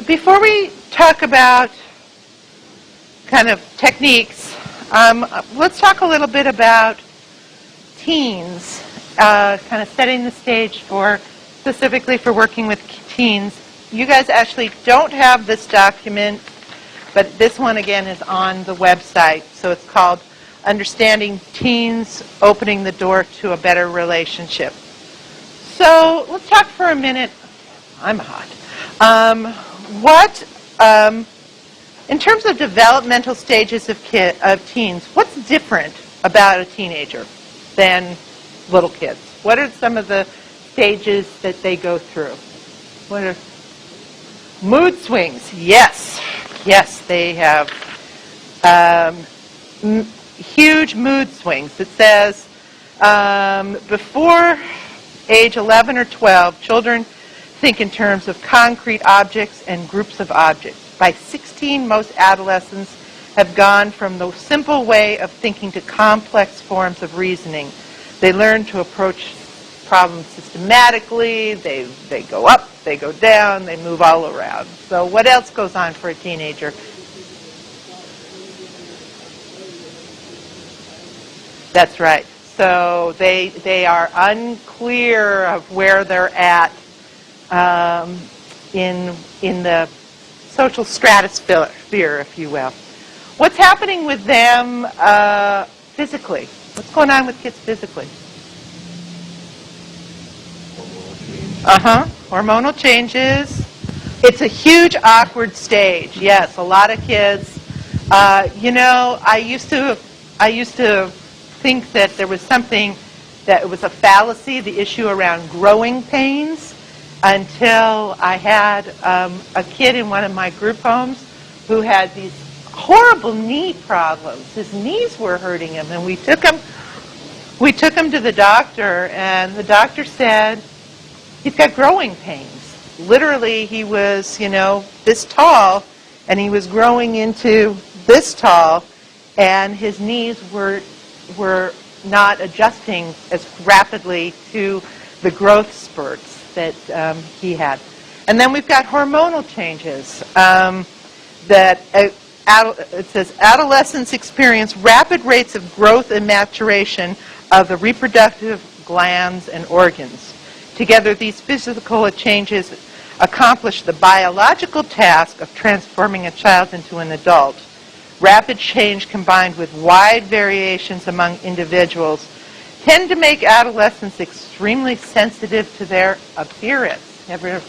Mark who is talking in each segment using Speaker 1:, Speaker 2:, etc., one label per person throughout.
Speaker 1: Before we talk about kind of techniques, let's talk a little bit about teens, kind of setting the stage for, specifically for working with teens. You guys actually don't have this document, but this one again is on the website. So it's called Understanding Teens, Opening the Door to a Better Relationship. So let's talk for a minute. I'm hot. In terms of developmental stages of teens, what's different about a teenager than little kids? What are some of the stages that they go through? What are mood swings? Yes, they have huge mood swings. It says before age 11 or 12, children think in terms of concrete objects and groups of objects. By 16, most adolescents have gone from the simple way of thinking to complex forms of reasoning. They learn to approach problems systematically. They go up, they go down, they move all around. So what else goes on for a teenager? That's right. So they are unclear of where they're at in the social stratosphere, if you will. What's happening with them physically? What's going on with kids physically? Hormonal changes. It's a huge awkward stage. Yes, a lot of kids. I used to think that there was something that it was a fallacy, the issue around growing pains, until I had a kid in one of my group homes who had these horrible knee problems. His knees were hurting him, and we took him to the doctor, and the doctor said he's got growing pains. Literally, he was, this tall, and he was growing into this tall, and his knees were not adjusting as rapidly to the growth spurts that he had. And then we've got hormonal changes. It says adolescents experience rapid rates of growth and maturation of the reproductive glands and organs. Together, these physical changes accomplish the biological task of transforming a child into an adult. Rapid change combined with wide variations among individuals tend to make adolescents extremely sensitive to their appearance. Ever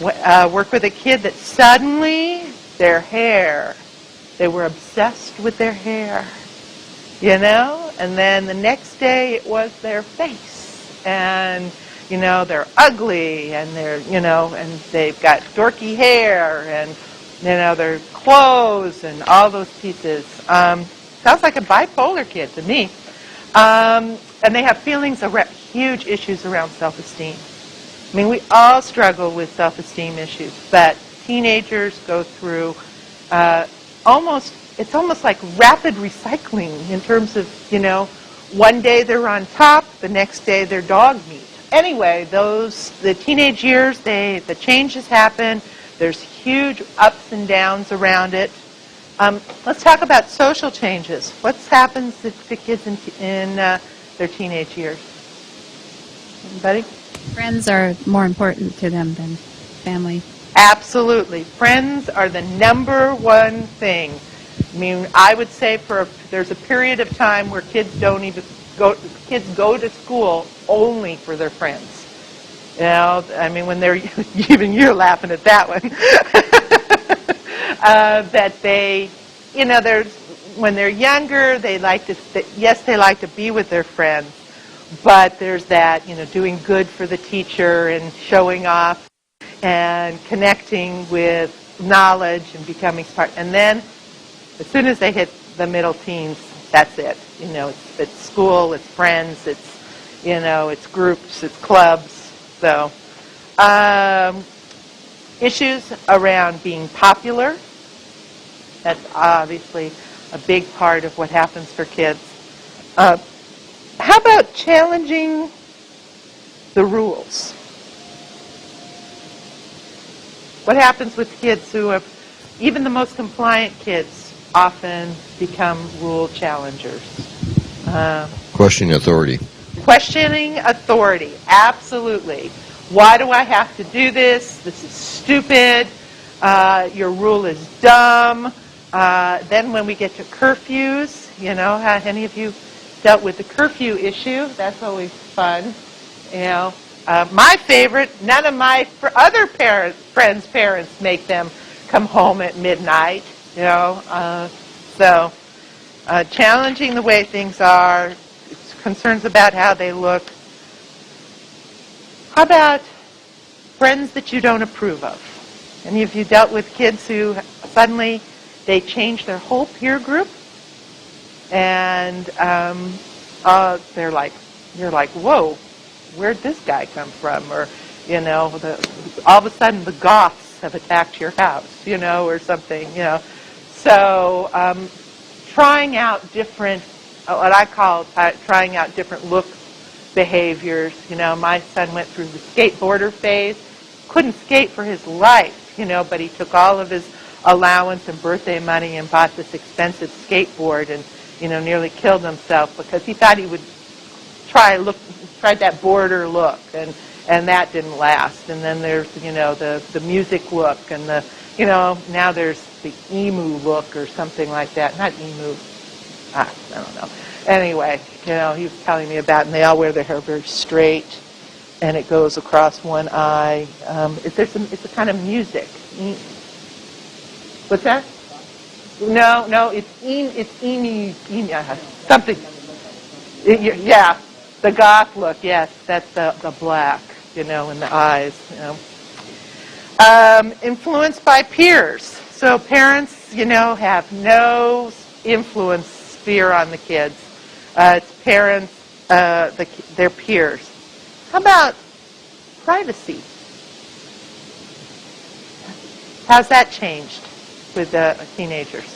Speaker 1: work with a kid that suddenly their hair, they were obsessed with their hair, and then the next day it was their face, and they're ugly, and and they've got dorky hair, and their clothes and all those pieces. Sounds like a bipolar kid to me. And they have huge issues around self-esteem. I mean, we all struggle with self-esteem issues, but teenagers go through it's almost like rapid recycling in terms of, one day they're on top, the next day they're dog meat. Anyway, the teenage years, the changes happen. There's huge ups and downs around it. Let's talk about social changes. What happens to kids in their teenage years? Anybody?
Speaker 2: Friends are more important to them than family.
Speaker 1: Absolutely. Friends are the number one thing. I mean, I would say there's a period of time where kids go to school only for their friends. I mean, when they're, even you're laughing at that one, that they, when they're younger, they like to be with their friends, but there's that, doing good for the teacher and showing off and connecting with knowledge and becoming smart. And then, as soon as they hit the middle teens, that's it. It's school, it's friends, it's groups, it's clubs. So, issues around being popular. That's obviously a big part of what happens for kids. How about challenging the rules? What happens with kids who have, even the most compliant kids, often become rule challengers?
Speaker 3: Questioning authority.
Speaker 1: Questioning authority, absolutely. Why do I have to do this? This is stupid. Your rule is dumb. Then when we get to curfews, have any of you dealt with the curfew issue? That's always fun. My favorite, none of my other friends' parents make them come home at midnight. So challenging the way things are, concerns about how they look. How about friends that you don't approve of? Any of you dealt with kids who suddenly they change their whole peer group, and you're like, whoa, where'd this guy come from? Or all of a sudden the goths have attacked your house, or something, So trying out different, what I call trying out different look behaviors. My son went through the skateboarder phase, couldn't skate for his life, but he took all of his allowance and birthday money and bought this expensive skateboard and, nearly killed himself because he thought he would tried that border look, and that didn't last. And then there's, the music look and the, now there's the emu look or something like that. Not emu. I don't know. Anyway, he was telling me about it, and they all wear their hair very straight, and it goes across one eye. It's a kind of music. What's that? No, it's emu, something. Yeah, the goth look. Yes, that's the black, in the eyes. Influenced by peers. So parents, have no influence sphere on the kids. It's parents, their peers. How about privacy? How's that changed with teenagers?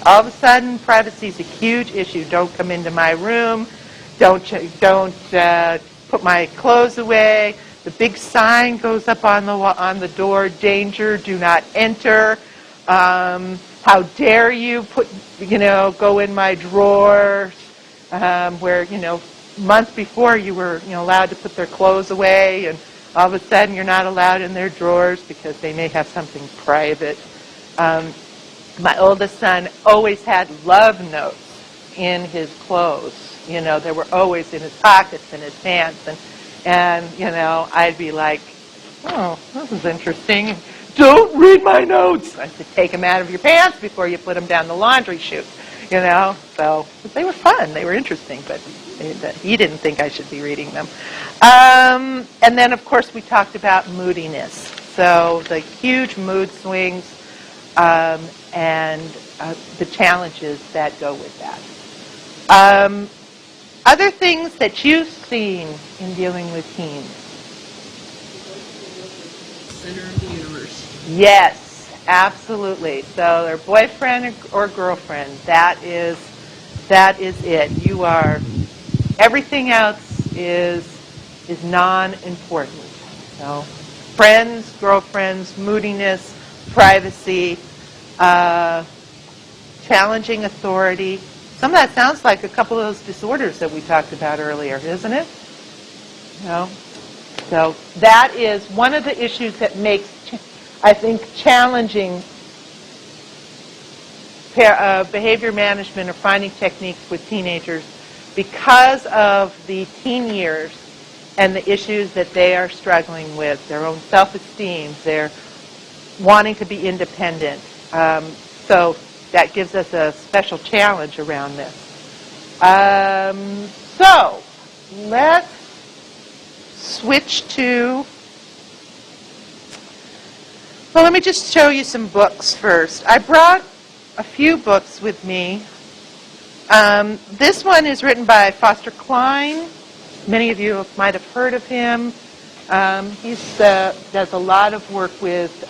Speaker 1: All of a sudden, privacy is a huge issue. Don't come into my room. Don't put my clothes away. The big sign goes up on the door: danger, do not enter. How dare you go in my drawer, where, months before you were, allowed to put their clothes away, and all of a sudden you're not allowed in their drawers because they may have something private. My oldest son always had love notes in his clothes. They were always in his pockets and his pants, and I'd be like, oh, this is interesting. Don't read my notes. I said, take them out of your pants before you put them down the laundry chute. So they were fun. They were interesting, but he didn't think I should be reading them. And then, of course, we talked about moodiness. So the huge mood swings and the challenges that go with that. Other things that you've seen in dealing with teens?
Speaker 4: Center of the universe.
Speaker 1: Yes, absolutely. So their boyfriend or girlfriend, that is it. You are, everything else is non-important. So friends, girlfriends, moodiness, privacy, challenging authority. Some of that sounds like a couple of those disorders that we talked about earlier, isn't it? So that is one of the issues that makes, I think, challenging behavior management or finding techniques with teenagers because of the teen years and the issues that they are struggling with, their own self-esteem, their wanting to be independent. So that gives us a special challenge around this. So let's switch to, well, let me just show you some books first. I brought a few books with me. This one is written by Foster Cline. Many of you might have heard of him. He does a lot of work with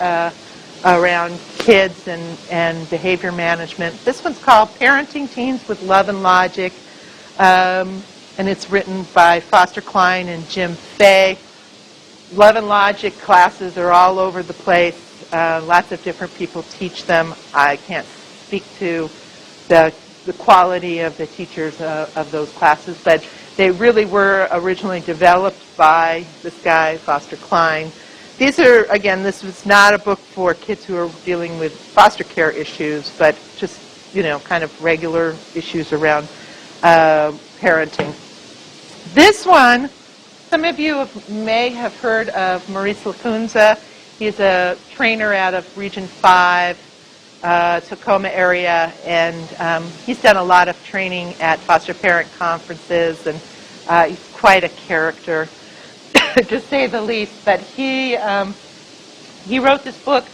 Speaker 1: around kids and behavior management. This one's called Parenting Teens with Love and Logic, and it's written by Foster Cline and Jim Fay. Love and logic classes are all over the place. Lots of different people teach them. I can't speak to the quality of the teachers of those classes, but they really were originally developed by this guy, Foster Cline. These are, again, this was not a book for kids who are dealing with foster care issues, but just, kind of regular issues around parenting. This one, some of you may have heard of Maurice Lacunza. He's a trainer out of Region 5, Tacoma area, and he's done a lot of training at foster parent conferences, and he's quite a character, to say the least. But he wrote this book,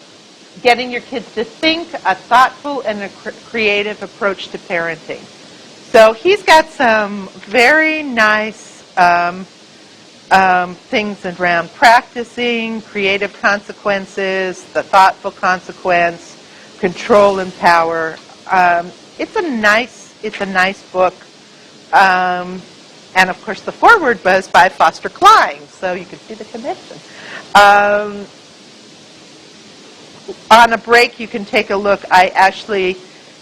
Speaker 1: Getting Your Kids to Think, a thoughtful and a creative approach to parenting. So he's got some very nice things around practicing, creative consequences, the thoughtful consequence, control and power. It's a nice book. And of course the foreword was by Foster Cline, so you can see the connection. On a break, you can take a look.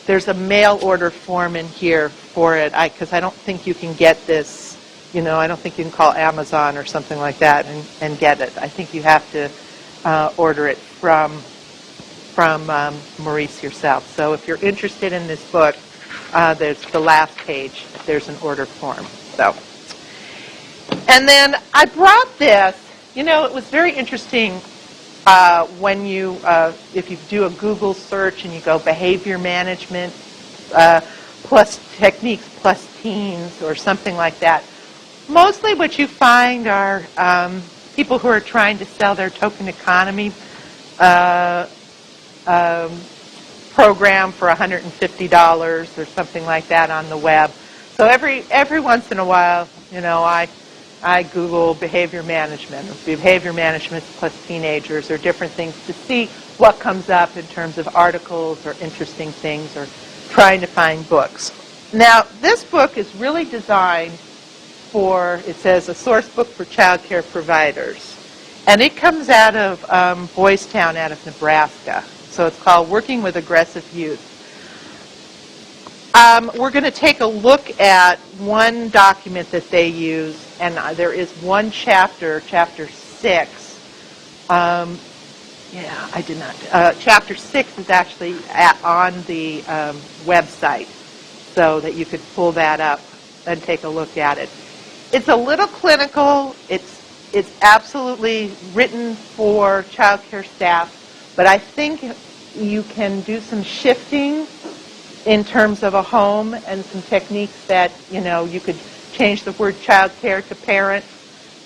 Speaker 1: There's a mail order form in here for it, because I don't think you can get this. I don't think you can call Amazon or something like that and get it. I think you have to order it from Maurice yourself. So if you're interested in this book, there's the last page. There's an order form. So, and then I brought this. It was very interesting when if you do a Google search and you go behavior management plus techniques plus teens or something like that. Mostly what you find are people who are trying to sell their token economy program for $150 or something like that on the web. So every once in a while, I Google behavior management plus teenagers or different things to see what comes up in terms of articles or interesting things or trying to find books. Now, this book is really designed it says, a source book for child care providers. And it comes out of Boys Town out of Nebraska. So it's called Working with Aggressive Youth. We're going to take a look at one document that they use, and there is one chapter, Chapter 6. I did not. Chapter 6 is actually on the website, so that you could pull that up and take a look at it. It's a little clinical. It's absolutely written for child care staff, but I think you can do some shifting in terms of a home and some techniques that, you could change the word child care to parent,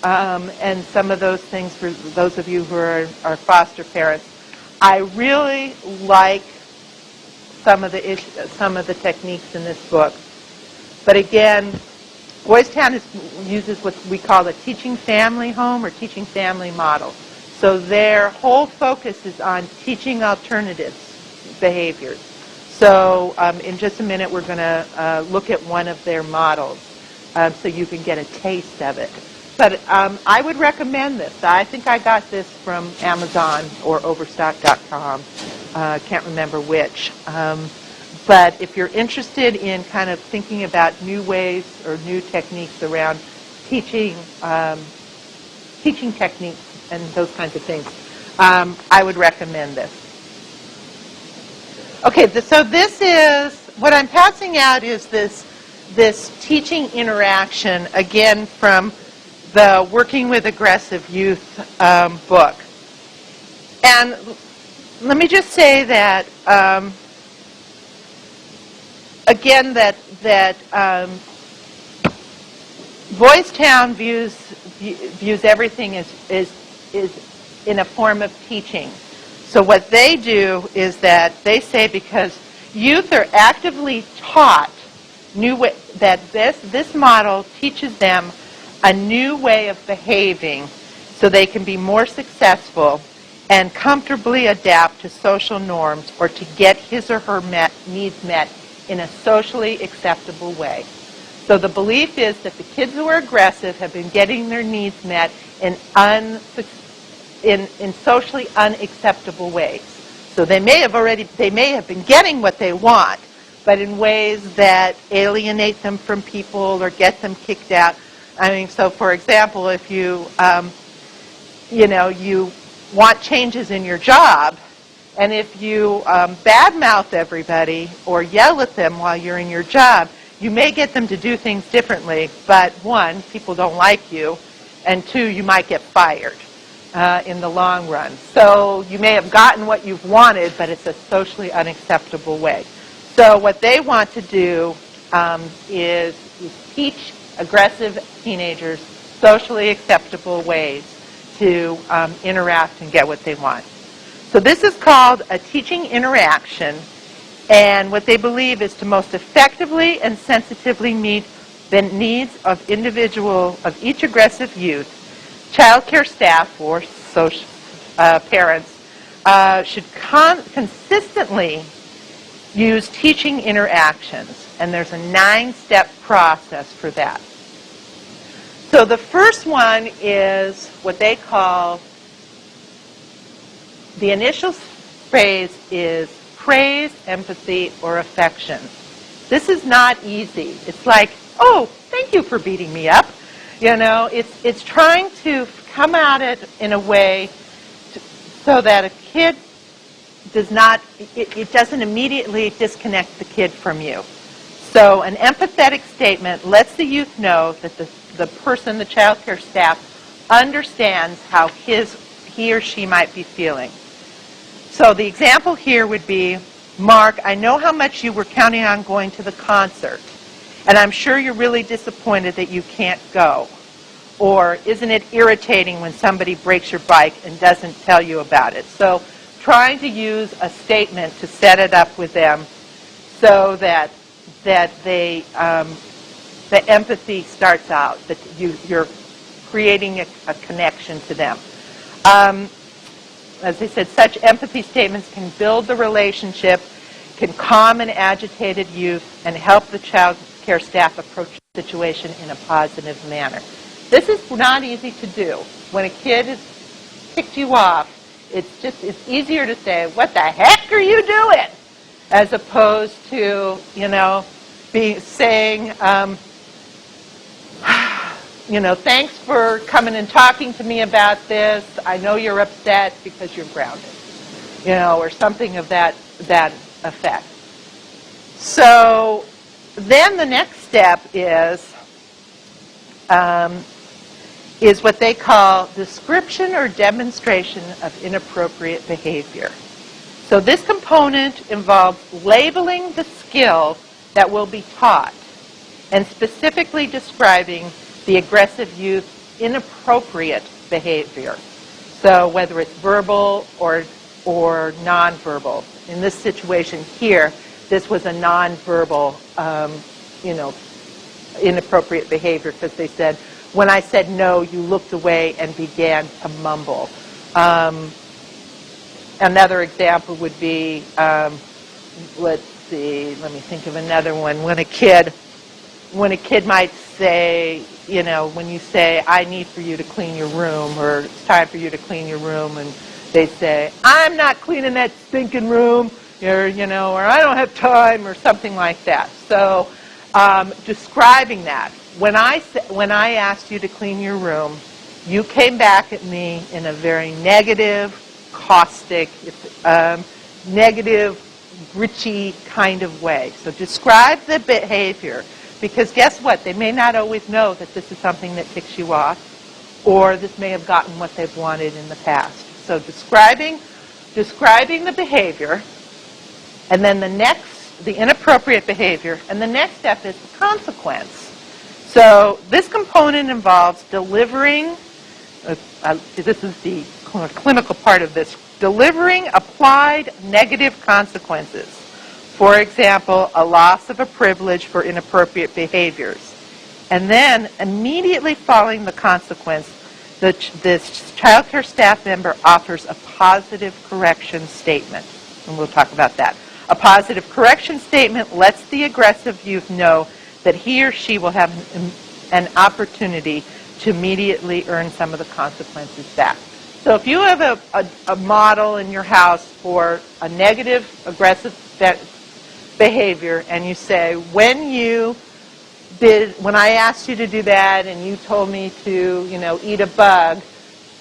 Speaker 1: and some of those things for those of you who are foster parents. I really like some of the techniques in this book. But again, Boys Town uses what we call a teaching family home or teaching family model. So their whole focus is on teaching alternatives behaviors. So in just a minute, we're going to look at one of their models so you can get a taste of it. But I would recommend this. I think I got this from Amazon or Overstock.com. Can't remember which. But if you're interested in kind of thinking about new ways or new techniques around teaching techniques and those kinds of things, I would recommend this. Okay, so this is, what I'm passing out is this teaching interaction, again, from the Working with Aggressive Youth book. And let me just say that, again, that Boys Town views everything as in a form of teaching. So what they do is that they say because youth are actively taught that this model teaches them a new way of behaving so they can be more successful and comfortably adapt to social norms or to get his or her needs met in a socially acceptable way. So the belief is that the kids who are aggressive have been getting their needs met in socially unacceptable ways. So they may have been getting what they want, but in ways that alienate them from people or get them kicked out. I mean, so for example, if you you want changes in your job, and if you badmouth everybody or yell at them while you're in your job, you may get them to do things differently, but one, people don't like you, and two, you might get fired in the long run. So you may have gotten what you've wanted, but it's a socially unacceptable way. So what they want to do is teach aggressive teenagers socially acceptable ways to interact and get what they want. So this is called a teaching interaction, and what they believe is to most effectively and sensitively meet the needs of each aggressive youth. Child care staff or parents should consistently use teaching interactions, and there's a 9-step process for that. So the first one is what they call, the initial phrase is praise, empathy, or affection. This is not easy. It's like, oh, thank you for beating me up. It's trying to come at it in a way so that a kid it doesn't immediately disconnect the kid from you. So an empathetic statement lets the youth know that the person, the child care staff, understands how he or she might be feeling. So the example here would be, Mark, I know how much you were counting on going to the concert, and I'm sure you're really disappointed that you can't go. Or, isn't it irritating when somebody breaks your bike and doesn't tell you about it? So trying to use a statement to set it up with them so that the empathy starts out, that you're creating a connection to them. As I said, such empathy statements can build the relationship, can calm an agitated youth, and help the child care staff approach the situation in a positive manner. This is not easy to do. When a kid has kicked you off, it's easier to say, what the heck are you doing? As opposed to, saying, thanks for coming and talking to me about this. I know you're upset because you're grounded, or something of that effect. So then the next step is what they call description or demonstration of inappropriate behavior. So this component involves labeling the skill that will be taught and specifically describing the aggressive youth's inappropriate behavior. So whether it's verbal or nonverbal. In this situation here, this was a nonverbal, inappropriate behavior, because they said, when I said no, you looked away and began to mumble. Another example would be, let me think of another one. When a kid might say, when you say, I need for you to clean your room, or it's time for you to clean your room, and they say, I'm not cleaning that stinking room, or I don't have time, or something like that. So describing that. When I asked you to clean your room, you came back at me in a very negative, caustic, negative, gritchy kind of way. So describe the behavior, because guess what? They may not always know that this is something that ticks you off, or this may have gotten what they've wanted in the past. So describing the behavior, and then the inappropriate behavior, and the next step is the consequence. So this component involves delivering, this is the clinical part of this, delivering applied negative consequences. For example, a loss of a privilege for inappropriate behaviors. And then immediately following the consequence, this child care staff member offers a positive correction statement. And we'll talk about that. A positive correction statement lets the aggressive youth know that he or she will have an opportunity to immediately earn some of the consequences back. So if you have a model in your house for a negative, aggressive behavior, and you say, when I asked you to do that and you told me to, eat a bug,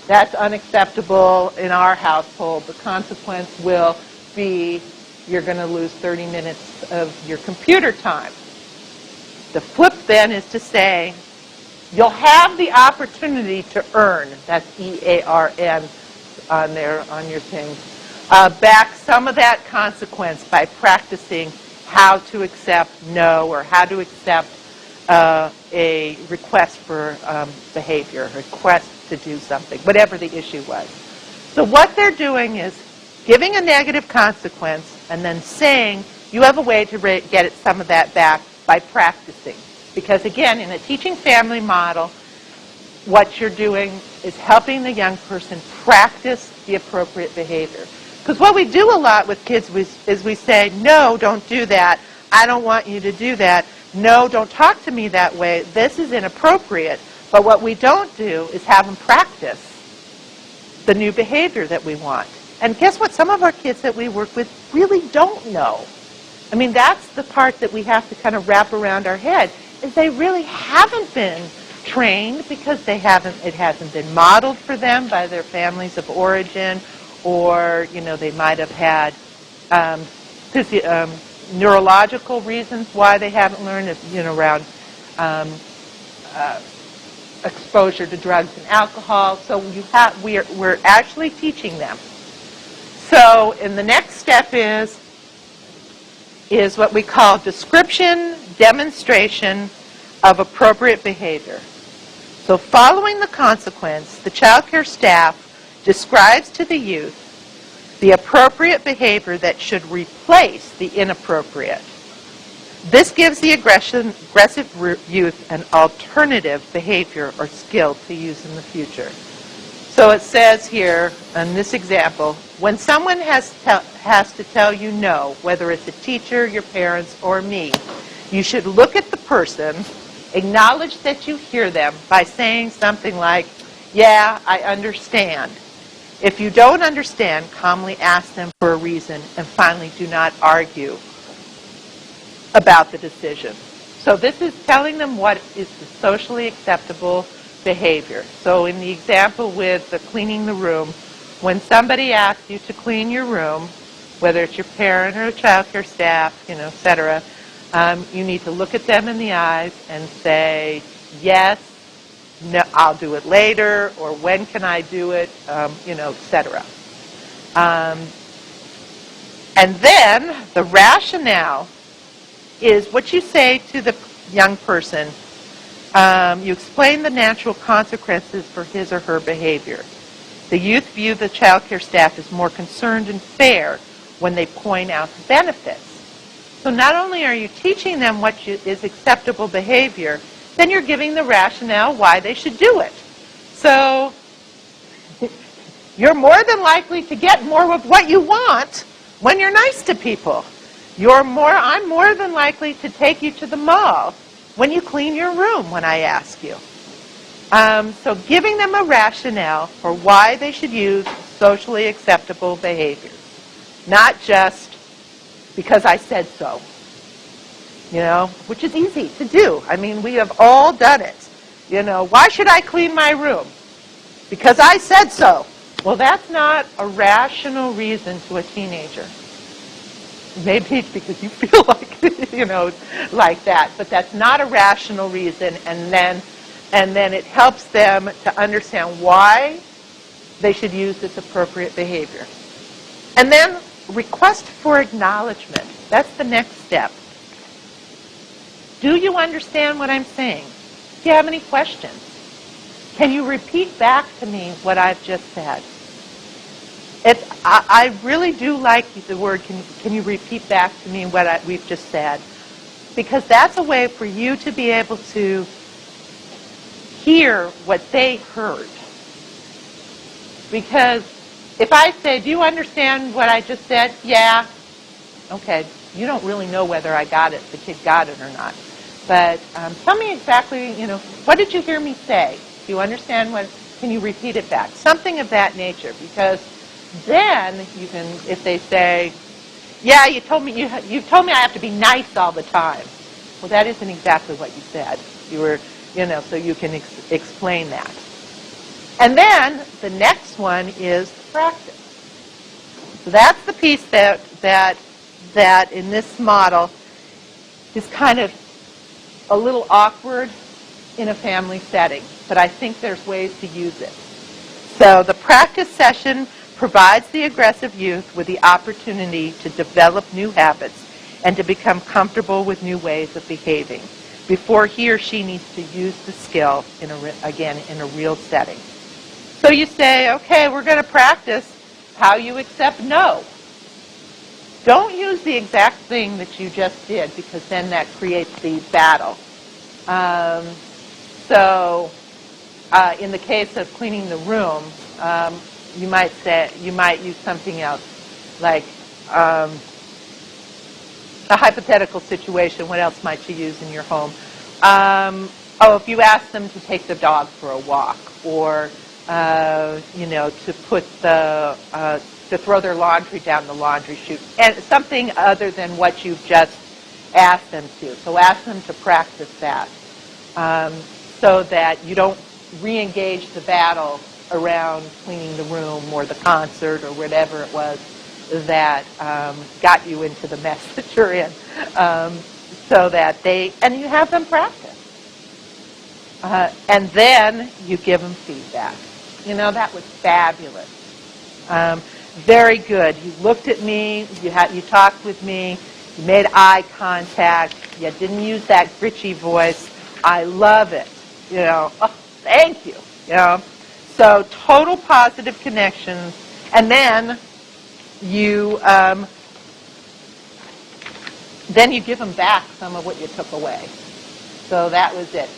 Speaker 1: that's unacceptable in our household. The consequence will be you're going to lose 30 minutes of your computer time. The flip then is to say, you'll have the opportunity to earn, that's EARN on your thing, back some of that consequence by practicing how to accept no or how to accept a request for behavior, a request to do something, whatever the issue was. So what they're doing is giving a negative consequence and then saying you have a way to get some of that back by practicing. Because again, in a teaching family model, what you're doing is helping the young person practice the appropriate behavior. Because what we do a lot with kids is we say, no, don't do that. I don't want you to do that. No, don't talk to me that way. This is inappropriate. But what we don't do is have them practice the new behavior that we want. And guess what? Some of our kids that we work with really don't know. I mean, that's the part that we have to kind of wrap around our head, is they really haven't been trained because it hasn't been modeled for them by their families of origin, or, they might have had neurological reasons why they haven't learned, around exposure to drugs and alcohol. So we're actually teaching them. So, in the next step is what we call description, demonstration of appropriate behavior. So, following the consequence, the child care staff describes to the youth the appropriate behavior that should replace the inappropriate. This gives the aggressive youth an alternative behavior or skill to use in the future. So it says here, in this example, when someone has to tell you no, whether it's a teacher, your parents, or me, you should look at the person, acknowledge that you hear them by saying something like, yeah, I understand. If you don't understand, calmly ask them for a reason, and finally, do not argue about the decision. So this is telling them what is the socially acceptable behavior. So in the example with the cleaning the room, when somebody asks you to clean your room, whether it's your parent or child care staff, etc., you need to look at them in the eyes and say, yes, no, I'll do it later, or when can I do it, etc. And then the rationale is what you say to the young person. You explain the natural consequences for his or her behavior. The youth view the child care staff as more concerned and fair when they point out the benefits. So not only are you teaching them what is acceptable behavior, then you're giving the rationale why they should do it. So you're more than likely to get more of what you want when you're nice to people. I'm more than likely to take you to the mall when you clean your room when I ask you. So giving them a rationale for why they should use socially acceptable behavior. Not just because I said so, which is easy to do. I mean, we have all done it. Why should I clean my room? Because I said so. Well, that's not a rational reason to a teenager. Maybe it's because you feel like, like that. But that's not a rational reason. And then it helps them to understand why they should use this appropriate behavior. And then request for acknowledgement. That's the next step. Do you understand what I'm saying? Do you have any questions? Can you repeat back to me what I've just said? I really do like the word, can you repeat back to me what we've just said? Because that's a way for you to be able to hear what they heard. Because if I say, do you understand what I just said? Yeah. Okay. You don't really know whether the kid got it or not. But tell me exactly, what did you hear me say? Do you understand what? Can you repeat it back? Something of that nature, because then you can, if they say, yeah, you told me I have to be nice all the time. Well, that isn't exactly what you said. You were, so you can explain that. And then the next one is practice. So that's the piece that in this model is kind of a little awkward in a family setting, but I think there's ways to use it. So the practice session provides the aggressive youth with the opportunity to develop new habits and to become comfortable with new ways of behaving before he or she needs to use the skill, in a real setting. So you say, okay, we're going to practice how you accept no. Don't use the exact thing that you just did, because then that creates the battle. In the case of cleaning the room, you might use something else, like a hypothetical situation. What else might you use in your home? If you ask them to take the dog for a walk, or to throw their laundry down the laundry chute, and something other than what you've just asked them to. So ask them to practice that, so that you don't re-engage the battle around cleaning the room or the concert or whatever it was that got you into the mess that you're in, so that and you have them practice. And then you give them feedback. That was fabulous. Very good. You looked at me, you talked with me, you made eye contact, you didn't use that gritchy voice. I love it. Thank you. So total positive connections, and then you give them back some of what you took away. So that was it.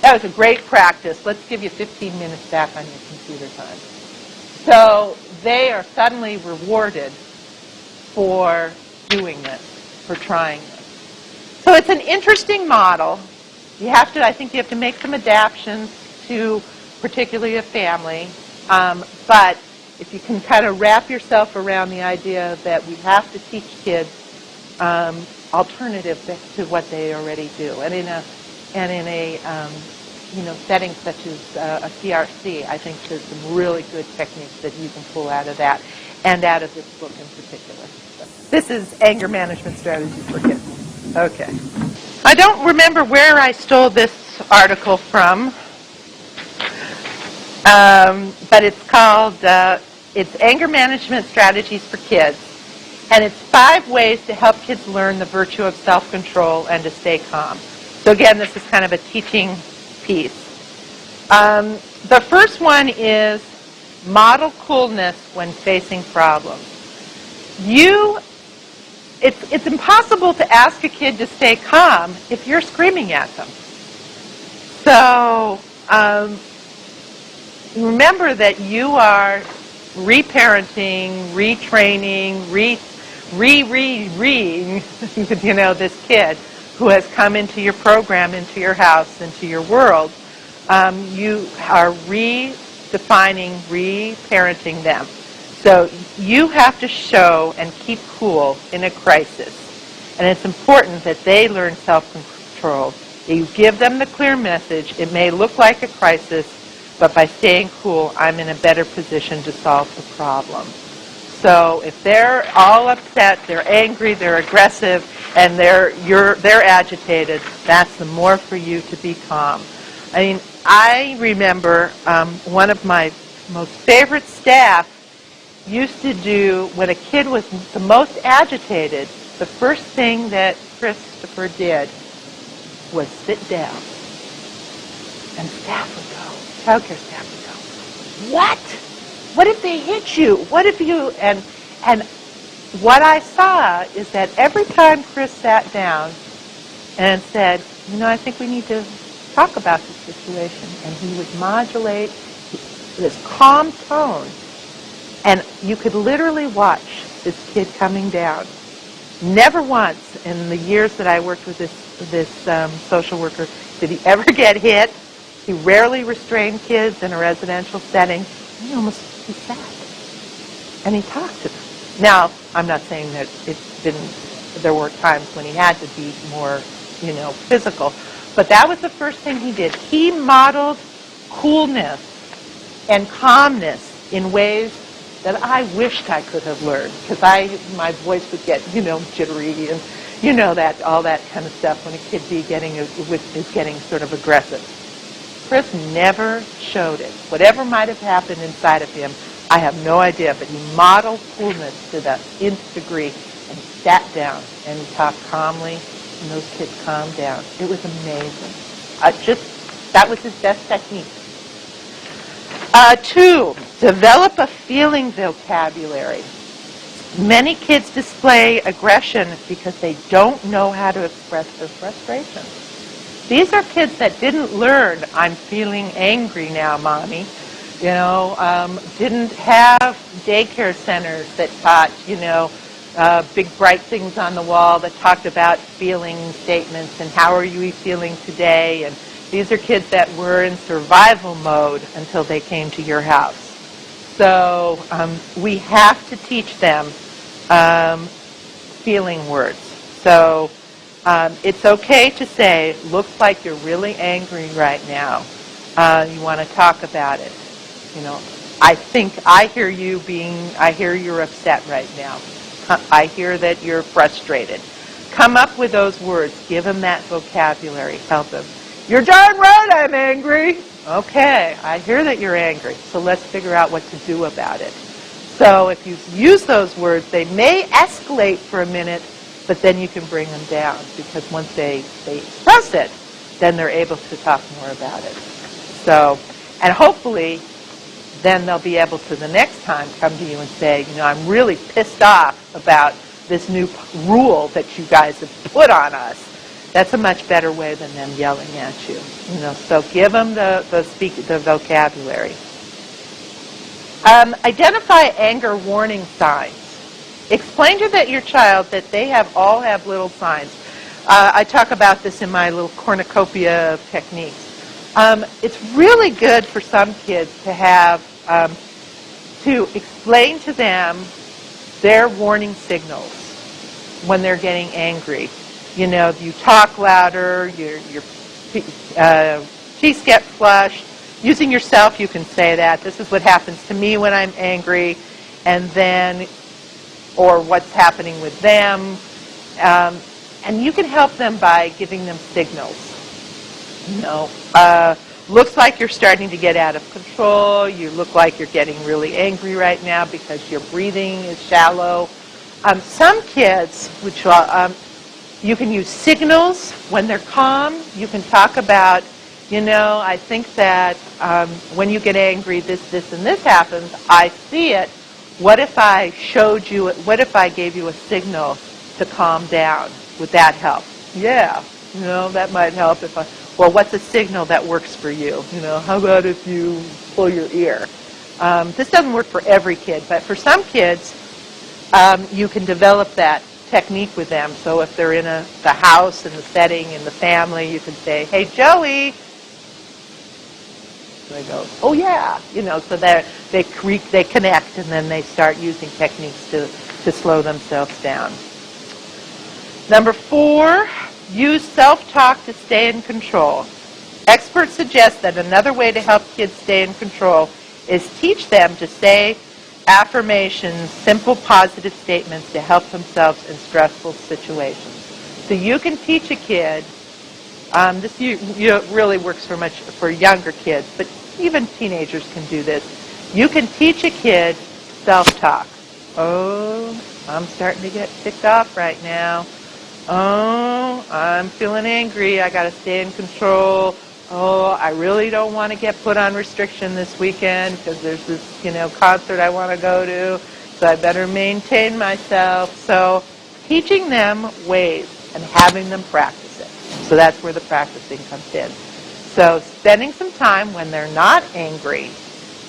Speaker 1: That was a great practice. Let's give you 15 minutes back on your computer time. So they are suddenly rewarded for doing this, for trying this. So it's an interesting model. I think you have to make some adaptations to particularly a family. But if you can kind of wrap yourself around the idea that we have to teach kids alternatives to what they already do, and in a setting such as a CRC, I think there's some really good techniques that you can pull out of that, and out of this book in particular. This is Anger Management Strategies for Kids. Okay. I don't remember where I stole this article from, but it's called it's Anger Management Strategies for Kids, and it's 5 ways to help kids learn the virtue of self-control and to stay calm. So again, this is kind of a teaching piece. The first one is model coolness when facing problems. It's impossible to ask a kid to stay calm if you're screaming at them. So remember that you are reparenting, retraining, this kid who has come into your program, into your house, into your world. You are redefining, reparenting them. So you have to show and keep cool in a crisis. And it's important that they learn self-control. You give them the clear message. It may look like a crisis, but by staying cool, I'm in a better position to solve the problem. So if they're all upset, they're angry, they're aggressive, and they're agitated, that's the more for you to be calm. I remember one of my most favorite staff used to do, when a kid was the most agitated, the first thing that Christopher did was sit down. And staff would go, childcare staff would go, what? What if they hit you? What if you, and what I saw is that every time Chris sat down and said, I think we need to talk about this situation, and he would modulate this calm tone, and you could literally watch this kid coming down. Never once in the years that I worked with this social worker, did he ever get hit? He rarely restrained kids in a residential setting. He sat and he talked to them. Now, I'm not saying that there were times when he had to be more, physical, but that was the first thing he did. He modeled coolness and calmness in ways that I wished I could have learned, because my voice would get, jittery and, that all that kind of stuff when a kid is getting sort of aggressive. Chris never showed it. Whatever might have happened inside of him, I have no idea, but he modeled coolness to the nth degree, and he sat down and he talked calmly, and those kids calmed down. It was amazing. That was his best technique. 2, develop a feeling vocabulary. Many kids display aggression because they don't know how to express their frustration. These are kids that didn't learn, I'm feeling angry now, Mommy. Didn't have daycare centers that taught, big bright things on the wall that talked about feeling statements and how are you feeling today. And these are kids that were in survival mode until they came to your house. So we have to teach them feeling words. So it's okay to say, looks like you're really angry right now. You want to talk about it. I hear you're upset right now. I hear that you're frustrated. Come up with those words. Give them that vocabulary. Help them. You're darn right I'm angry. Okay, I hear that you're angry. So let's figure out what to do about it. So if you use those words, they may escalate for a minute, but then you can bring them down, because once they express it, then they're able to talk more about it. So, and hopefully, then they'll be able to the next time come to you and say, I'm really pissed off about this new rule that you guys have put on us. That's a much better way than them yelling at you. So give them the vocabulary. Identify anger warning signs. Explain to your child that they all have little signs. I talk about this in my little cornucopia of techniques. It's really good for some kids to have to explain to them their warning signals when they're getting angry. You talk louder, your teeth get flushed. Using yourself, you can say that. This is what happens to me when I'm angry, and then, or what's happening with them. And you can help them by giving them signals. Looks like you're starting to get out of control. You look like you're getting really angry right now because your breathing is shallow. Some kids, which you can use signals when they're calm. You can talk about, I think that when you get angry, this, and this happens. I see it. What if I showed you? What if I gave you a signal to calm down? Would that help? Yeah, that might help. Well, what's a signal that works for you? How about if you pull your ear? This doesn't work for every kid, but for some kids, you can develop that technique with them. So if they're in the house, in the setting, in the family, you can say, "Hey, Joey." They go, "Oh yeah," so they connect, and then they start using techniques to slow themselves down. Number 4, use self-talk to stay in control. Experts suggest that another way to help kids stay in control is teach them to say affirmations, simple positive statements to help themselves in stressful situations. So you can teach a kid, this really works for younger kids, but even teenagers can do this. You can teach a kid self-talk. Oh, I'm starting to get ticked off right now. Oh, I'm feeling angry. I got to stay in control. Oh, I really don't want to get put on restriction this weekend because there's this, concert I want to go to. So I better maintain myself. So teaching them ways and having them practice it. So that's where the practicing comes in. So spending some time when they're not angry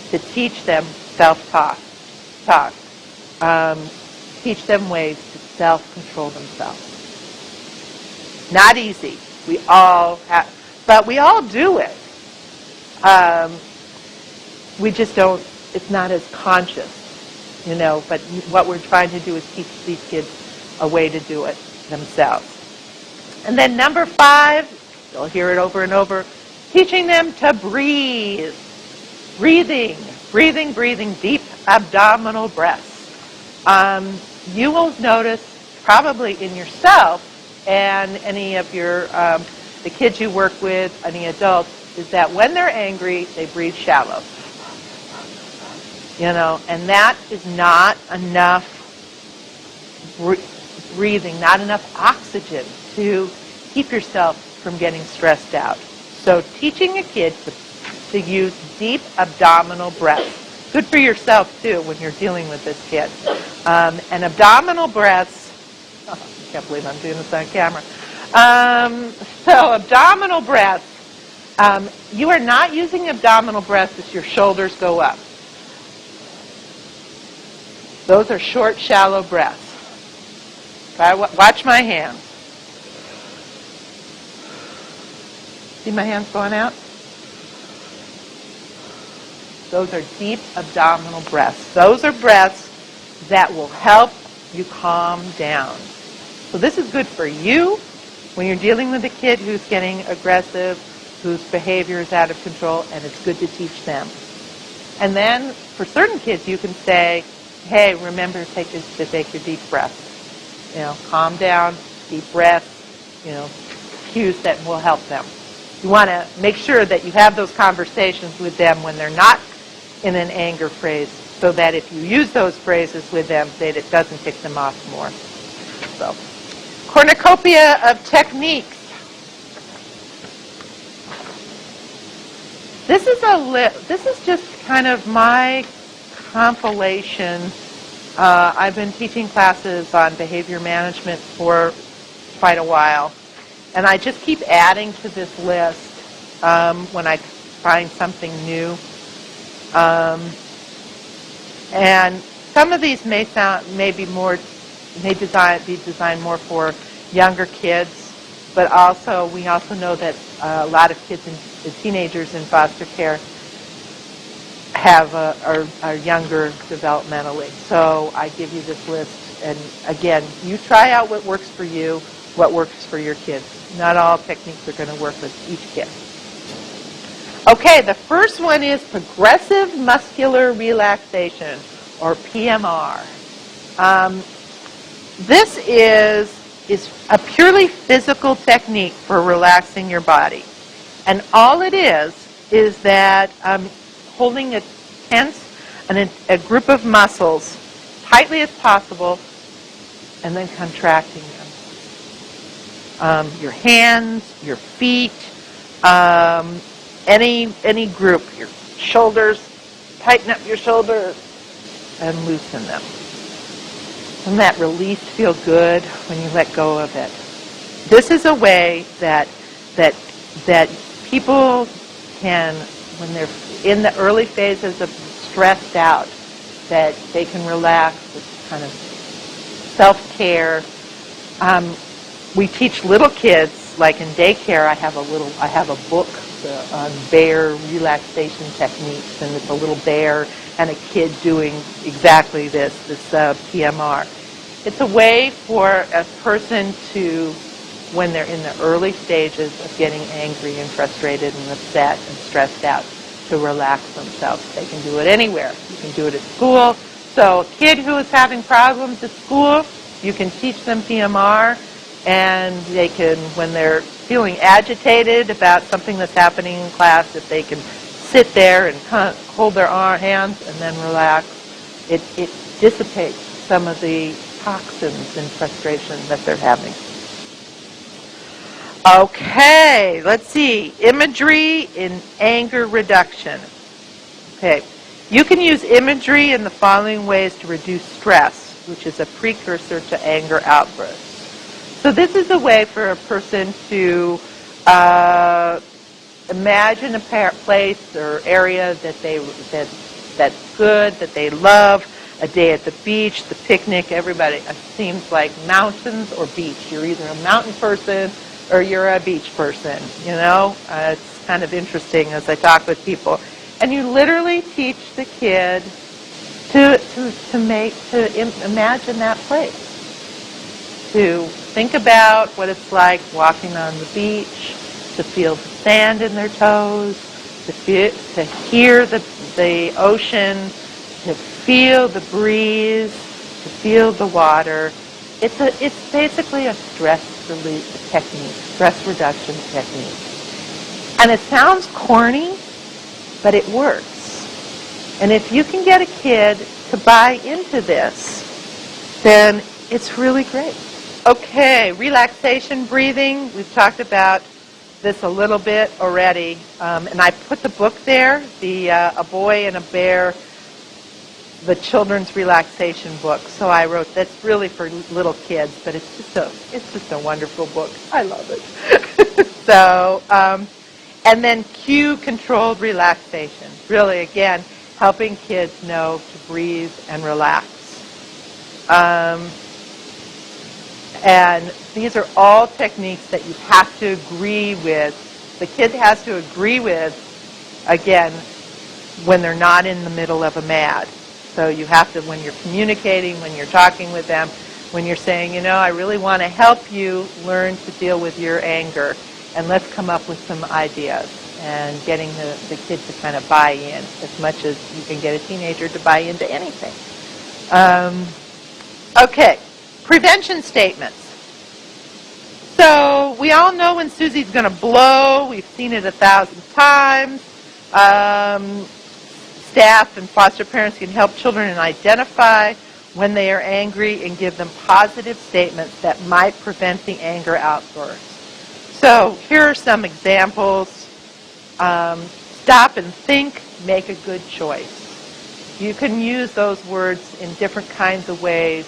Speaker 1: to teach them self-talk. Teach them ways to self-control themselves. Not easy. We all have, but we all do it. We just don't, it's not as conscious, but what we're trying to do is teach these kids a way to do it themselves. And then number 5, you'll hear it over and over, teaching them to breathe. Breathing, deep abdominal breaths. You will notice probably in yourself and any of the kids you work with, any adults, is that when they're angry, they breathe shallow. And that is not enough breathing, not enough oxygen to keep yourself from getting stressed out. So teaching a kid to use deep abdominal breaths. Good for yourself, too, when you're dealing with this kid. And abdominal breaths, I can't believe I'm doing this on camera. So abdominal breaths, you are not using abdominal breaths as your shoulders go up. Those are short, shallow breaths. Watch my hands. See my hands going out? Those are deep abdominal breaths. Those are breaths that will help you calm down. So this is good for you when you're dealing with a kid who's getting aggressive, whose behavior is out of control, and it's good to teach them. And then for certain kids, you can say, hey, remember to take your deep breaths. Calm down, deep breaths, cues that will help them. You want to make sure that you have those conversations with them when they're not in an anger phrase, so that if you use those phrases with them, that it doesn't tick them off more. So, cornucopia of techniques. This is just kind of my compilation. I've been teaching classes on behavior management for quite a while, and I just keep adding to this list when I find something new. And some of these may be designed more for younger kids, but we also know that a lot of kids and teenagers in foster care are younger developmentally. So I give you this list, and again, you try out what works for you, what works for your kids. Not all techniques are going to work with each kid. Okay, the first one is progressive muscular relaxation, or PMR. This is a purely physical technique for relaxing your body. And all it is that holding a a group of muscles tightly as possible and then contracting them. Your hands, your feet, any group, your shoulders, tighten up your shoulders and loosen them. Doesn't that release feel good when you let go of it? This is a way that people can, when they're in the early phases of stressed out, that they can relax. This kind of self-care. We teach little kids, like in daycare. I have a book on bear relaxation techniques, and it's a little bear and a kid doing exactly this PMR. It's a way for a person to, when they're in the early stages of getting angry and frustrated and upset and stressed out, to relax themselves. They can do it anywhere. You can do it at school. So a kid who is having problems at school, you can teach them PMR, and they can, when they're feeling agitated about something that's happening in class, if they can sit there and hold their hands and then relax, it dissipates some of the toxins and frustration that they're having. Okay, let's see. Imagery in anger reduction. Okay, you can use imagery in the following ways to reduce stress, which is a precursor to anger outbursts. So this is a way for a person to imagine a place or area that's good, that they love, a day at the beach, the picnic. Everybody, it seems like mountains or beach. You're either a mountain person or you're a beach person, you know? It's kind of interesting as I talk with people. And you literally teach the kid to imagine that place. To think about what it's like walking on the beach, to feel the sand in their toes, to hear the ocean, to feel the breeze, to feel the water. It's basically a stress relief technique, stress reduction technique. And it sounds corny, but it works. And if you can get a kid to buy into this, then it's really great. Okay, relaxation breathing. We've talked about this a little bit already. And I put the book there, A Boy and a Bear, the children's relaxation book. So I wrote, that's really for little kids, but it's just a wonderful book. I love it. So, and then cue controlled relaxation. Really, again, helping kids know to breathe and relax. And these are all techniques that you have to agree with. The kid has to agree with, again, when they're not in the middle of a mad. So you have to, when you're communicating, when you're talking with them, when you're saying, you know, I really want to help you learn to deal with your anger, and let's come up with some ideas, and getting the kid to kind of buy in as much as you can get a teenager to buy into anything. Okay, prevention statements. So we all know when Susie's going to blow. We've seen it 1,000 times. Staff and foster parents can help children identify when they are angry and give them positive statements that might prevent the anger outburst. So here are some examples. Stop and think, make a good choice. You can use those words in different kinds of ways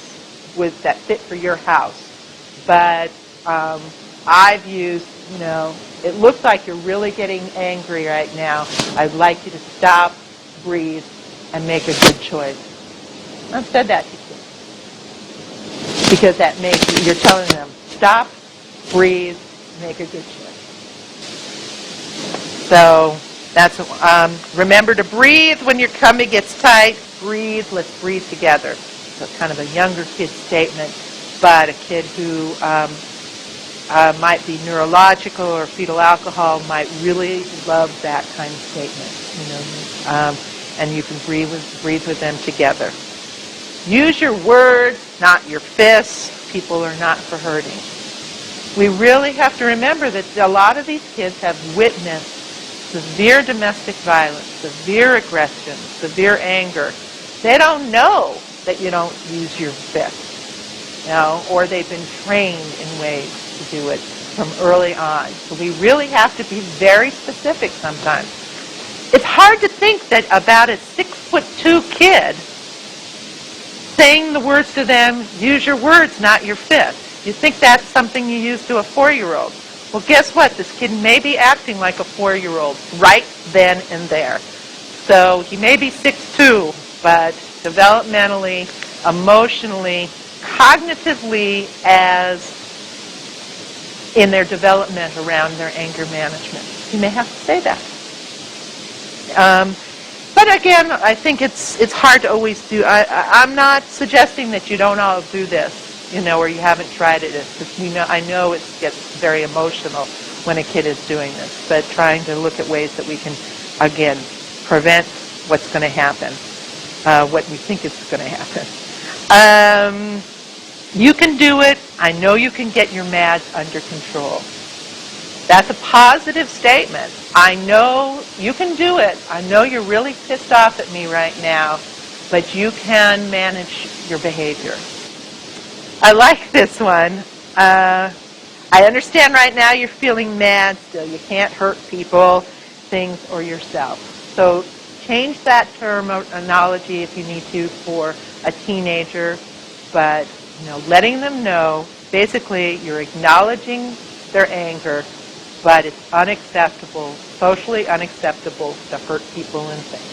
Speaker 1: that fit for your house. But I've used, you know, it looks like you're really getting angry right now. I'd like you to stop, breathe, and make a good choice. I've said that to kids. Because that makes, you're telling them, stop, breathe, make a good choice. So that's, remember to breathe when your tummy gets tight. Breathe, let's breathe together. So kind of a younger kid statement, but a kid who might be neurological or fetal alcohol might really love that kind of statement. You know, and you can breathe with them together. Use your words, not your fists. People are not for hurting. We really have to remember that a lot of these kids have witnessed severe domestic violence, severe aggression, severe anger. They don't know that you don't use your fist, you know, or they've been trained in ways to do it from early on. So we really have to be very specific sometimes. It's hard to think that about a 6'2" kid saying the words to them, use your words, not your fist. You think that's something you use to a 4-year-old. Well, guess what? This kid may be acting like a 4-year-old right then and there. So he may be 6'2", but developmentally, emotionally, cognitively, as in their development around their anger management. You may have to say that. But again, I think it's hard to always do. I'm not suggesting that you don't all do this, you know, or you haven't tried it. Because I know it gets very emotional when a kid is doing this. But trying to look at ways that we can, again, prevent what's going to happen, what we think is going to happen. You can do it. I know you can get your mads under control. That's a positive statement. I know you can do it. I know you're really pissed off at me right now, but you can manage your behavior. I like this one. I understand right now you're feeling mad still. You can't hurt people, things, or yourself. So change that terminology if you need to for a teenager, but letting them know, basically you're acknowledging their anger, but it's unacceptable, socially unacceptable to hurt people and things.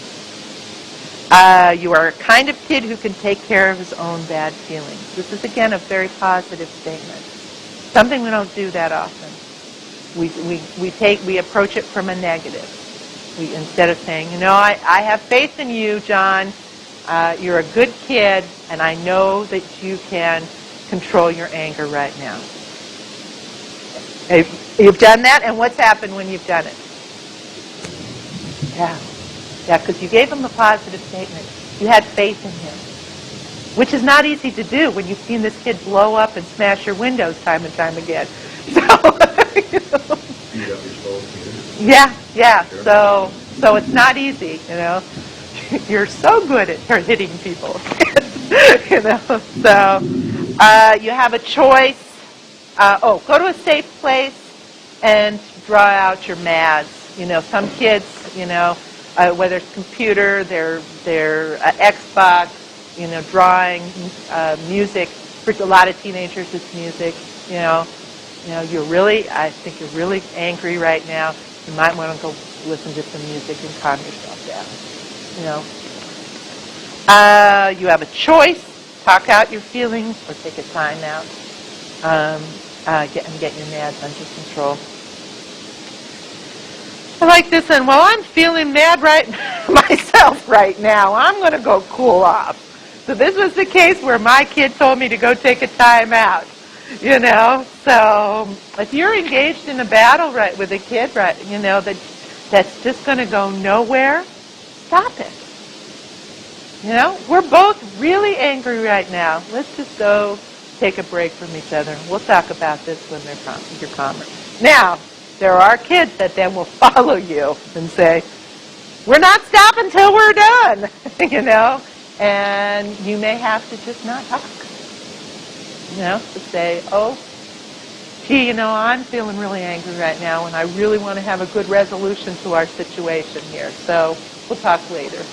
Speaker 1: You are a kind of kid who can take care of his own bad feelings. This is, again, a very positive statement. Something we don't do that often. We approach it from a negative. Instead of saying, I have faith in you, John. You're a good kid, and I know that you can control your anger right now. You've done that, and what's happened when you've done it? Yeah, because you gave him a positive statement. You had faith in him, which is not easy to do when you've seen this kid blow up and smash your windows time and time again. So, Yeah. So it's not easy, You're so good at hitting people, So you have a choice. Go to a safe place and draw out your mads. Some kids, whether it's computer, their Xbox, drawing, music. For a lot of teenagers, it's music. I think you're really angry right now. You might want to go listen to some music and calm yourself down. You have a choice: talk out your feelings or take a time out. Get your mads under control. I like this one. Well, I'm feeling mad myself right now. I'm going to go cool off. So this was the case where my kid told me to go take a time out. So if you're engaged in a battle with a kid, that's just going to go nowhere, stop it. We're both really angry right now. Let's just go take a break from each other. We'll talk about this when you're calmer. Now, there are kids that then will follow you and say, we're not stopping till we're done, and you may have to just not talk. To say, I'm feeling really angry right now, and I really want to have a good resolution to our situation here. So we'll talk later.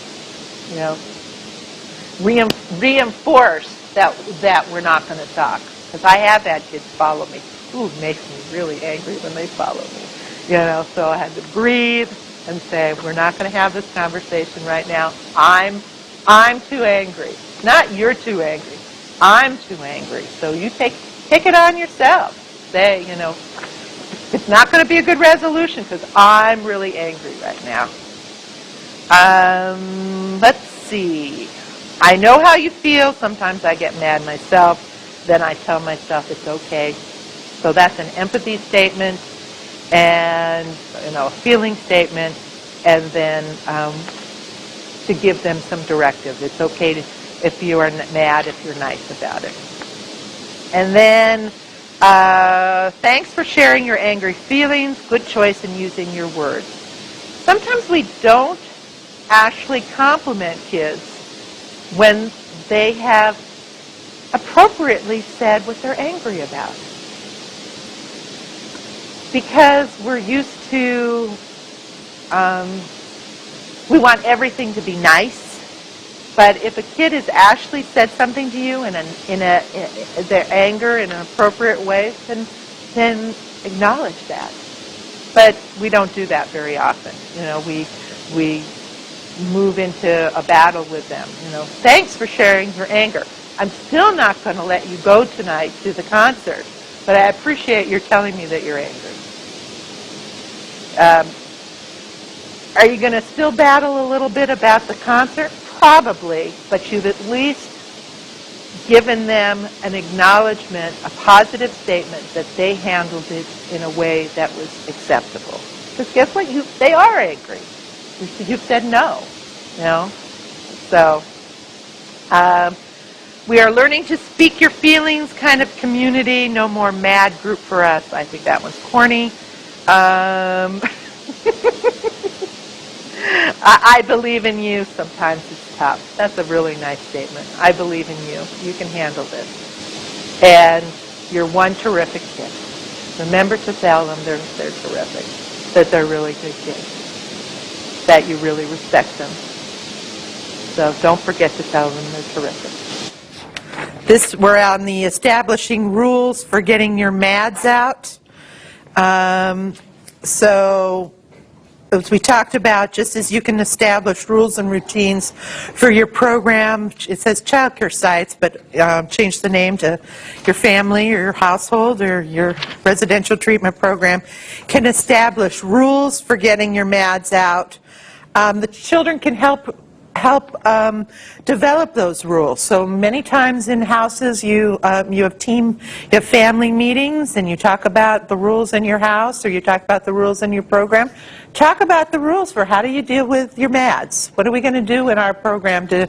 Speaker 1: Reinforce that we're not going to talk. Because I have had kids follow me. Ooh, it makes me really angry when they follow me. So I had to breathe and say, we're not going to have this conversation right now. I'm too angry. Not you're too angry. I'm too angry. So you take it on yourself. Say, it's not going to be a good resolution because I'm really angry right now. Let's see. I know how you feel. Sometimes I get mad myself. Then I tell myself it's okay. So that's an empathy statement and a feeling statement, and then to give them some directive. It's okay if you are mad, if you're nice about it. And then thanks for sharing your angry feelings. Good choice in using your words. Sometimes we don't actually compliment kids when they have appropriately said what they're angry about. Because we're used to, we want everything to be nice. But if a kid has actually said something to you in their anger in an appropriate way, then acknowledge that. But we don't do that very often. We move into a battle with them. Thanks for sharing your anger. I'm still not going to let you go tonight to the concert, but I appreciate your telling me that you're angry. Are you going to still battle a little bit about the concert? Probably, but you've at least given them an acknowledgement, a positive statement that they handled it in a way that was acceptable. Because guess what? They are angry. You've said no. So we are learning to speak your feelings kind of community. No more mad group for us. I think that one's corny. I believe in you. Sometimes it's tough. That's a really nice statement. I believe in you. You can handle this. And you're one terrific kid. Remember to tell them they're terrific, that they're really good kids, that you really respect them. So don't forget to tell them they're terrific. We're on the establishing rules for getting your mads out. So as we talked about, just as you can establish rules and routines for your program, it says child care sites, but change the name to your family or your household or your residential treatment program, can establish rules for getting your MADs out. The children can help develop those rules. So many times in houses you have family meetings and you talk about the rules in your house or you talk about the rules in your program. Talk about the rules for how do you deal with your MADs. What are we going to do in our program to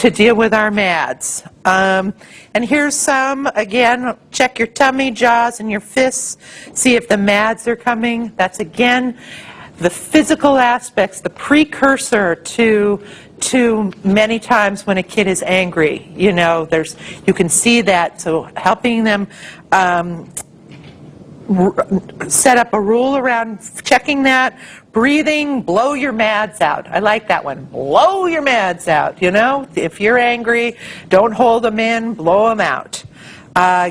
Speaker 1: deal with our MADs? And here's some, again, check your tummy, jaws, and your fists. See if the MADs are coming. That's, again, the physical aspects, the precursor to many times when a kid is angry. You know, you can see that. So helping them set up a rule around checking that. Breathing, blow your MADs out. I like that one. Blow your MADs out, you know. If you're angry, don't hold them in, blow them out.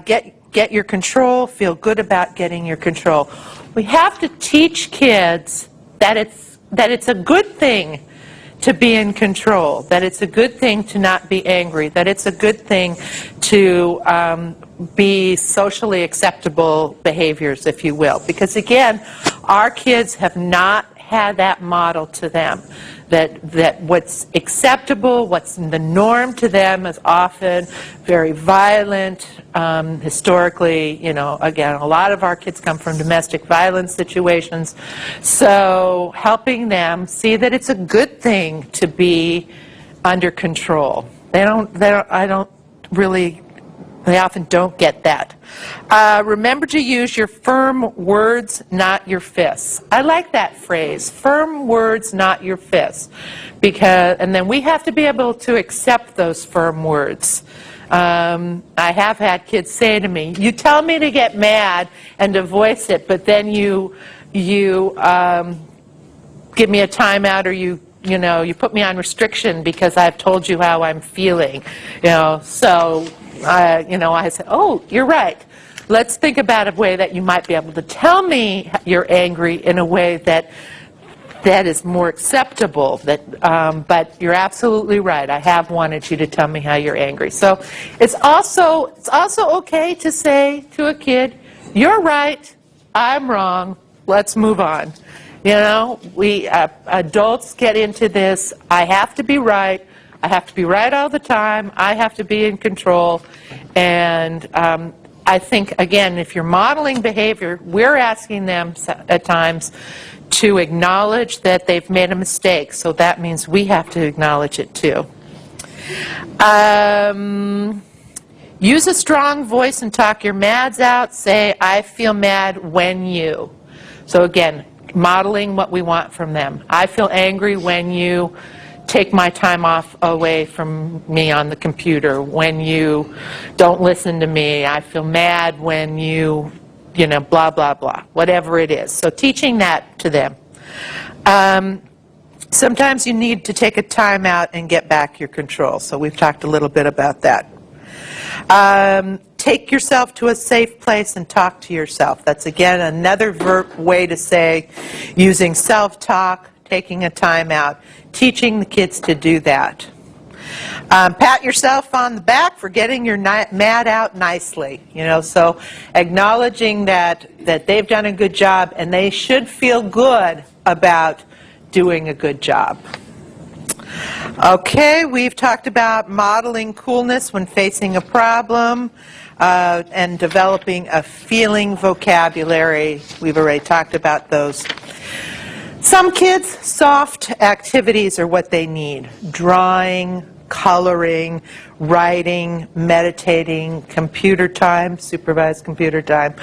Speaker 1: Get your control, feel good about getting your control. We have to teach kids that it's a good thing to be in control, that it's a good thing to not be angry, that it's a good thing to be socially acceptable behaviors, if you will. Because again, our kids have not had that model to them, that what's acceptable, what's the norm to them is often very violent. Historically, you know, again, a lot of our kids come from domestic violence situations. So helping them see that it's a good thing to be under control. They often don't get that. Remember to use your firm words, not your fists. I like that phrase, firm words, not your fists. And then we have to be able to accept those firm words. I have had kids say to me, you tell me to get mad and to voice it, but then you give me a timeout or you put me on restriction because I've told you how I'm feeling. So I said, oh, you're right. Let's think about a way that you might be able to tell me you're angry in a way that is more acceptable. But you're absolutely right. I have wanted you to tell me how you're angry. So it's also okay to say to a kid, you're right, I'm wrong, let's move on. You know, we adults get into this, I have to be right. I have to be right all the time. I have to be in control. And I think, again, if you're modeling behavior, we're asking them at times to acknowledge that they've made a mistake. So that means we have to acknowledge it too. Use a strong voice and talk your MADs out. Say, I feel mad when you. So again, modeling what we want from them. I feel angry when you take my time off away from me on the computer, when you don't listen to me. I feel mad when you blah, blah, blah, whatever it is. So teaching that to them. Sometimes you need to take a time out and get back your control. So we've talked a little bit about that. Take yourself to a safe place and talk to yourself. That's, again, another way to say using self-talk, taking a time out, teaching the kids to do that. Pat yourself on the back for getting your MAD out nicely. So acknowledging that they've done a good job and they should feel good about doing a good job. Okay, we've talked about modeling coolness when facing a problem and developing a feeling vocabulary. We've already talked about those. Some kids, soft activities are what they need. Drawing, coloring, writing, meditating, computer time, supervised computer time,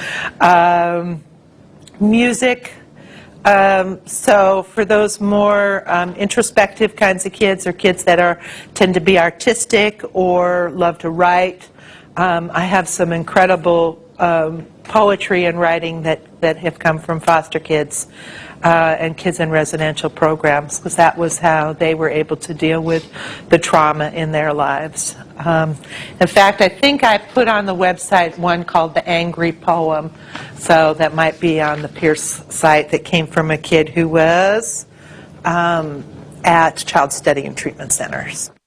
Speaker 1: music. So for those more introspective kinds of kids or kids that tend to be artistic or love to write, I have some incredible poetry and writing that have come from foster kids and kids in residential programs, because that was how they were able to deal with the trauma in their lives. In fact, I think I put on the website one called The Angry Poem, so that might be on the Pierce site, that came from a kid who was
Speaker 5: at child study and treatment centers.